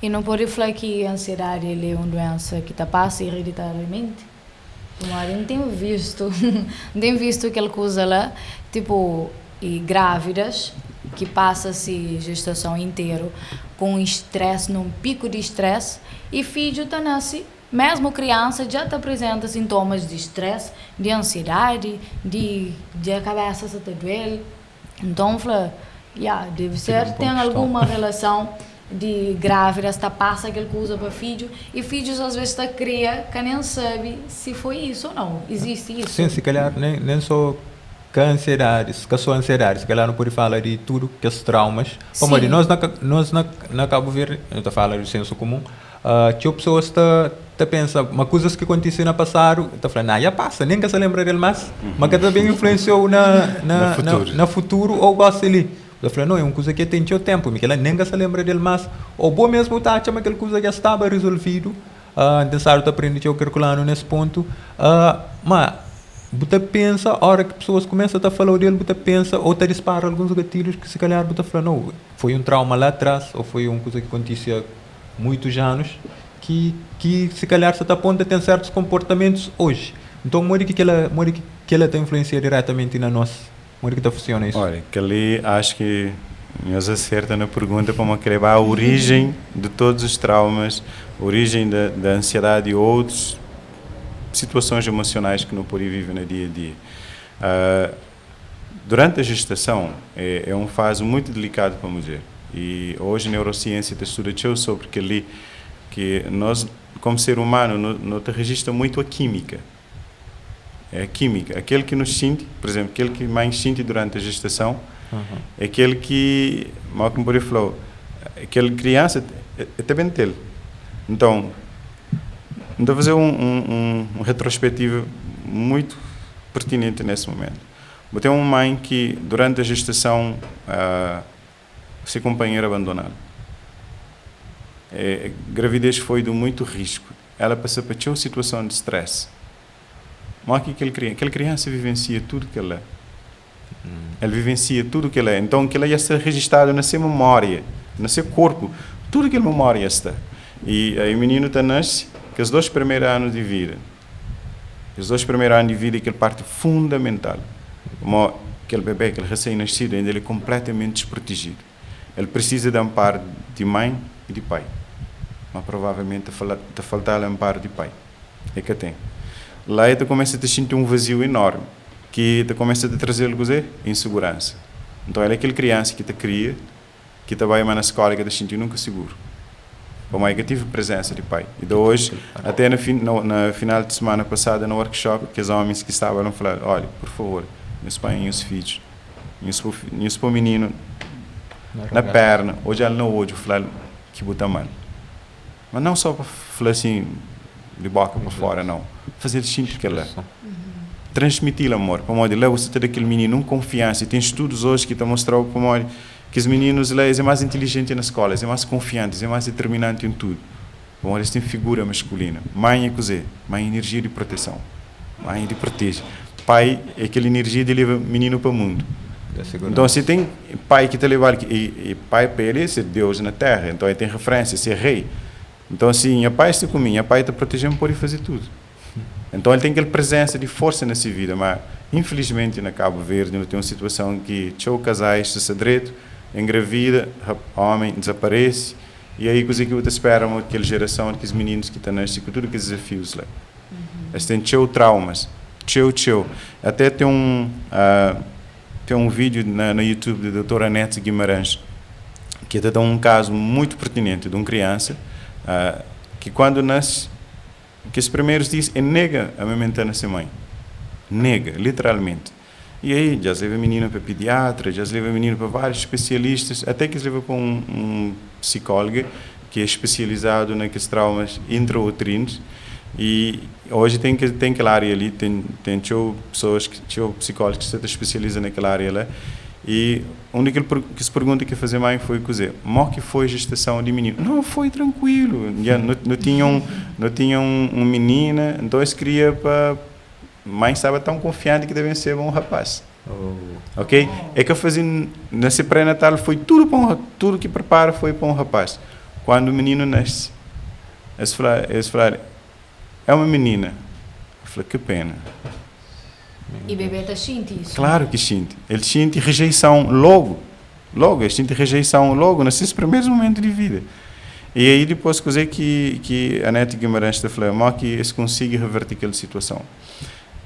E não pode falar que a ansiedade é uma doença que está passa hereditariamente? Mas não tenho visto, não tenho visto aquela coisa lá, tipo, e grávidas, que passa-se gestação inteira com estresse, num pico de estresse, e filho está nasce, mesmo criança já te apresenta sintomas de estresse, de ansiedade, de a cabeça se te doer. Então, deve ser, tem alguma relação de grávidas, tá passa aquela coisa para filho, e filhos às vezes tá cria que nem sabe se foi isso ou não. Existe isso? Sim, se calhar nem só com ansiedades, com a sua ansiedade, se calhar não pode falar de tudo que os traumas. Como de nós na Cabo Verde, eu estou falando de senso comum, tinha pessoas que pensam, mas coisas que aconteceram no passado, está falando, já passa, nem que se lembra dele mais, mas que também influenciou na futuro ou gosta ali. Eu falei, não, é uma coisa que tem o tempo, porque ela nem se lembra dele mais. Ou bom mesmo, tá, chama aquela coisa já estava resolvido. Então, sabe, aprende o curriculano nesse ponto. Mas, você pensa, a hora que pessoas começam a falar dele, você pensa, ou te dispara alguns gatilhos que se calhar você fala, não, foi um trauma lá atrás, ou foi uma coisa que acontecia muitos anos, que se calhar se aponta tem certos comportamentos hoje. Então, mori que ela tem influência diretamente na nossa. Como é que funciona isso? Olha, que ali acho que nós acerta na pergunta para uma querer a origem de todos os traumas, a origem da ansiedade e outras situações emocionais que não podem viver no dia a dia. Durante a gestação é uma fase muito delicada para a mulher, e hoje a neurociência estuda sobre que nós, como ser humano, não te registra muito a química. É a química. Aquele que nos sente, por exemplo, aquele que mais sente durante a gestação, é aquele que, mal como por falou, aquela criança é também dele. Então, vou fazer um retrospectivo muito pertinente nesse momento. Vou ter uma mãe que, durante a gestação, seu companheiro abandonou. A gravidez foi de muito risco. Ela passou por uma situação de stress. Mas aquela criança vivencia tudo que ela é. Ela vivencia tudo que ela é. Então, que ela já está registrado na sua memória, no seu corpo, tudo que a memória está. E aí o menino nasce com os 2 primeiros anos de vida. Os 2 primeiros anos de vida é aquela parte fundamental. Como aquele bebê, aquele recém-nascido, ainda ele é completamente desprotegido. Ele precisa de amparo de mãe e de pai. Mas provavelmente está faltando amparo de pai. É que tem. Lá ele começa a sentir um vazio enorme, que ele começa a trazer insegurança. Então, ela é aquela criança que te cria, que te vai na escola e que te sente nunca seguro. Como é que tive presença de pai. E de hoje, até no final de semana passada, no workshop, que os homens que estavam falaram, olha, por favor, meus pais e meus filhos, meus menino na perna, hoje ela não hoje, falar que botar mano. Mas não só para falar assim, de boca para fora, não. Fazer sentir que ela é. Transmitir o amor. Para modo, lá você tem aquele menino com confiança. E tem estudos hoje que estão mostrando para modo que os meninos lá são mais inteligentes na escola, são mais confiantes, são mais determinantes em tudo. Para modo, eles têm figura masculina. Mãe é cozer, mãe é energia de proteção. Mãe de protege. Pai é aquela energia de levar o menino para o mundo. Então, se tem pai que te leva, e pai para ele é ser Deus na terra, então ele tem referência, ser rei. Então, assim, a pai está comigo, a pai está protegendo, pode fazer tudo. Então, ele tem aquela presença de força nessa vida, mas, infelizmente, na Cabo Verde, ele tem uma situação que, casais, se direito, engravida, homem desaparece, e aí, coisa que eu te espero, aquela geração, aqueles meninos que estão nascendo, com tudo aqueles desafios lá. Eles têm traumas, até tem um vídeo no YouTube da doutora Anete Guimarães, que até dá um caso muito pertinente de uma criança, que quando nasce, que os primeiros dias nega a amamentar a sua mãe. Nega, literalmente. E aí, já se leva a menina para pediatra, já se leva a menina para vários especialistas, até que se leva para um psicólogo que é especializado naqueles traumas intrauterinos. E hoje tem aquela área ali, tem pessoas, psicólogos que se especializam naquela área lá. E a única que se pergunta que fazer mãe foi dizer, como que foi a gestação de menino? Não, foi tranquilo. Já não tinha um menina, então eles queria para mãe estava tão confiante que devem ser um rapaz. Ok? É que eu fazia nesse pré-natal foi tudo que prepara foi para um rapaz. quando o menino nasce, eles falaram, é uma menina. Eu falei, que pena. E bebê está sente isso? Claro que sente. Ele sente rejeição logo. Ele sente rejeição logo, nesses primeiros momentos de vida. E aí depois, coisa que a Nete Guimarães está falando, que eles conseguem reverter aquela situação.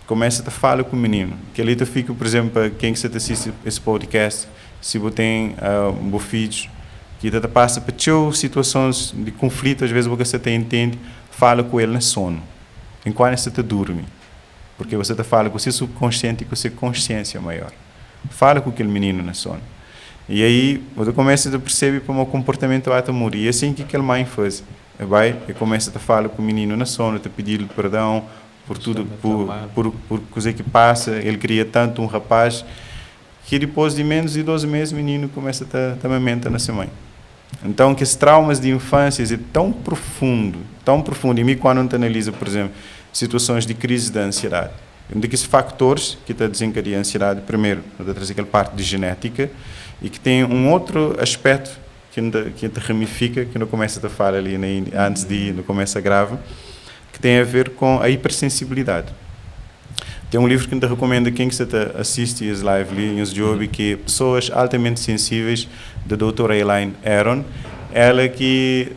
Começa a falar com o menino. Que ele fica, por exemplo, quem que assiste esse podcast, se você tem um bom filho, que passa por situações de conflito, às vezes você até entende, fala com ele no sono, enquanto você dorme. Porque você fala com o seu subconsciente e com a sua consciência maior. Fala com aquele menino no sono. E aí você começa a perceber como o comportamento vai morrer. E é assim que aquele mãe faz. E começa a falar com o menino no sono, a pedir perdão por tudo, por coisa que passa. Ele queria tanto um rapaz que depois de menos de 12 meses o menino começa a amamentar na sua mãe. Então, que esses traumas de infância é tão profundo. E mim, quando a gente analisa, por exemplo, situações de crise da ansiedade, um daqueles fatores que está desencadeando a ansiedade, primeiro, está trazer aquela parte de genética, e que tem um outro aspecto que ainda ramifica, que não começa a falar ali, antes de não começa grave, que tem a ver com a hipersensibilidade. Tem um livro que ainda recomendo quem que assiste as lives ali, os job, que é Pessoas Altamente Sensíveis, da doutora Elaine Aron. Ela que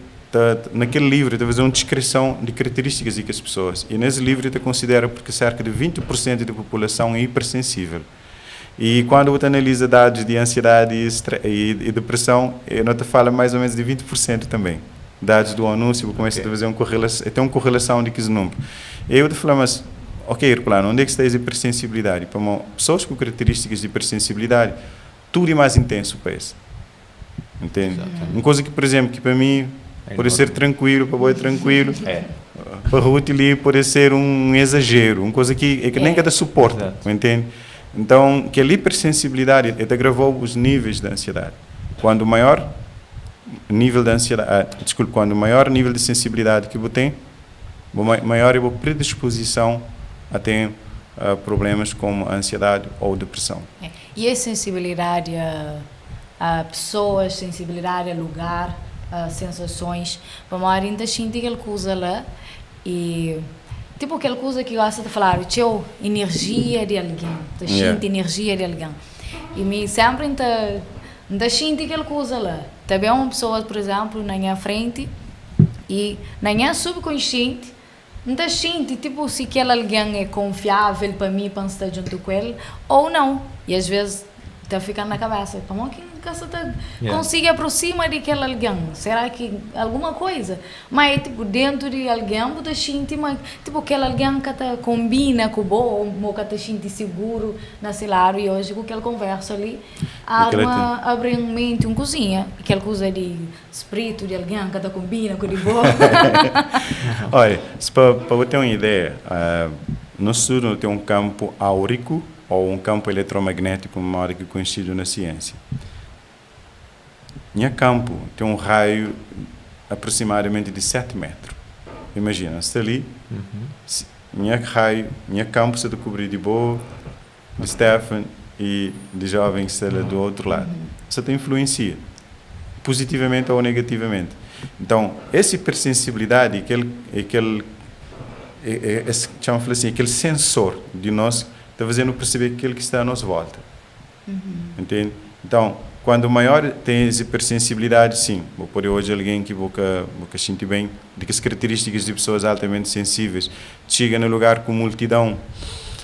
naquele livro está fazendo uma descrição de características das pessoas. E nesse livro está considera porque cerca de 20% da população é hipersensível. E quando você analisa dados de ansiedade e depressão, não te fala mais ou menos de 20% também. Dados do ONU, se você começa a fazer uma correlação de que número. E eu te falo, mas, ok, Herculano, onde é que está a hipersensibilidade? Para pessoas com características de hipersensibilidade, tudo é mais intenso para isso. Entende? Exatamente. Uma coisa que, por exemplo, que para mim pode ser tranquilo, para você tranquilo, para Ruth pode ser um exagero, uma coisa que nem cada suporta, entende? Então, que a hipersensibilidade agravou os níveis da ansiedade. Quando maior nível de ansiedade, quando maior nível de sensibilidade que você tem, maior é a predisposição a ter problemas como ansiedade ou depressão. E a sensibilidade a pessoas, sensibilidade a lugar, a sensações, para ainda sentir aquela coisa lá e tipo aquela coisa que gosta de falar, teu energia de alguém, tu sente energia de alguém. E me sempre ainda sente aquela coisa lá. Também uma pessoa, por exemplo, na minha frente e na minha subconsciente, ainda sente tipo se aquele alguém é confiável para mim, para estar junto com ele ou não. E às vezes está ficando na cabeça, como que você consiga aproximar daquele alguém? Será que alguma coisa? Mas tipo, dentro de alguém, você sente, mas tipo, aquele alguém que te combina com o bom, ou que te sente seguro na celular, e hoje com aquela conversa ali, abre uma mente, uma cozinha, aquela coisa de espírito de alguém que te combina com o bom. Olha, para você ter uma ideia, no sul tem um campo áurico, ou um campo eletromagnético, uma hora que é conhecido na ciência. Em campo tem um raio aproximadamente de 7 metros. Imagina, está ali, em campo se descobre de Bo, de Stefan e de jovens que estão do outro lado. Isso te influencia, positivamente ou negativamente. Então, essa hipersensibilidade, aquele sensor de nós, está fazendo perceber aquilo que está à nossa volta. Entende? Então, quando maior tem essa hipersensibilidade, sim, vou pôr hoje alguém que vou sentir bem, de que as características de pessoas altamente sensíveis, chega no lugar com multidão,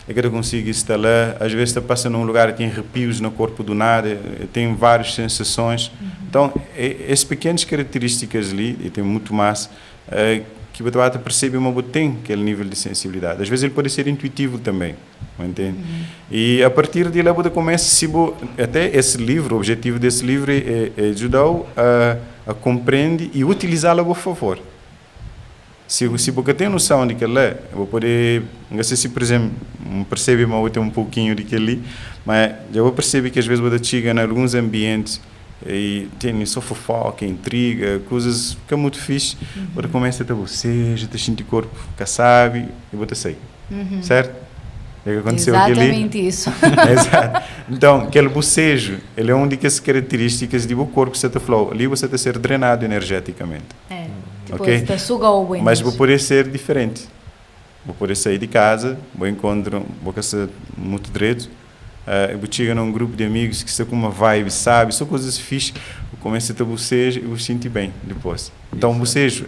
é que eu consigo estar lá, às vezes está passando num lugar que tem arrepios no corpo do nada, tem várias sensações. Então, essas pequenas características ali, e tem muito mais, que você percebe, mas você tem aquele nível de sensibilidade. Às vezes ele pode ser intuitivo também, entende? E a partir de lá você começa, até esse livro, o objetivo desse livro é ajudar a compreender e utilizá-lo a favor. Se você tem noção de que lá, eu vou poder, não sei se, por exemplo, percebe, mas eu tenho um pouquinho de que ali, mas já vou perceber que às vezes você chega em alguns ambientes e tem só fofoca, intriga, coisas que é muito fixe. Você começa a ter você, já te sente o corpo, que sabe, e você sai. Certo? O que aconteceu aqui ali? Exatamente isso. Exato. Então, aquele bocejo, ele é uma das características do corpo que você está falando. Ali você está ser drenado energeticamente. É, tipo, Ok? está suga o bem. Mas vou poder ser diferente. Vou poder sair de casa, vou encontrar, vou caçar muito direito. Eu vou chegar num grupo de amigos que estão com uma vibe, sabe? São coisas fixas. Eu começo a ter bocejo e vou sentir bem depois. Então, o bocejo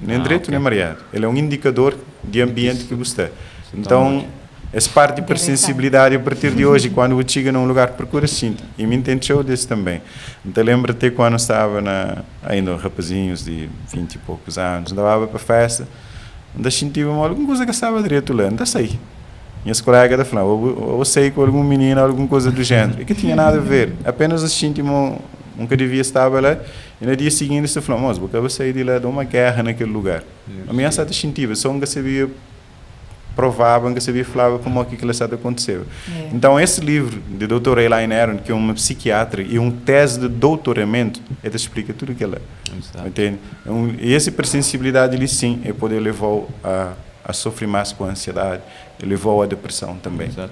nem direito nem mareado. Ele é um indicador de ambiente que você está. Então, essa parte de hipersensibilidade a partir de hoje, quando eu chego num lugar, procura sinto. E me entendeu desse também. Então, lembro-te quando estava ainda rapazinhos de 20 e poucos anos, andava para a festa, ainda sentia alguma coisa que estava direito lá, ainda saí. Minhas colegas falavam, eu sei com algum menino, alguma coisa do género. E que tinha nada a ver. Apenas eu senti que devia estar lá. E no dia seguinte, eu falei, mas porque eu saí de lá de uma guerra naquele lugar. A minha sata sentiva, só que sabia provava, que sabia falava como aquilo aconteceu. Então, esse livro de Dr. Elaine Aron, que é uma psiquiatra e um tese de doutoramento, ele explica tudo aquilo. Entende? E essa hipersensibilidade, ele sim, é poder levar a sofrer mais com a ansiedade, levou à depressão também. Exato.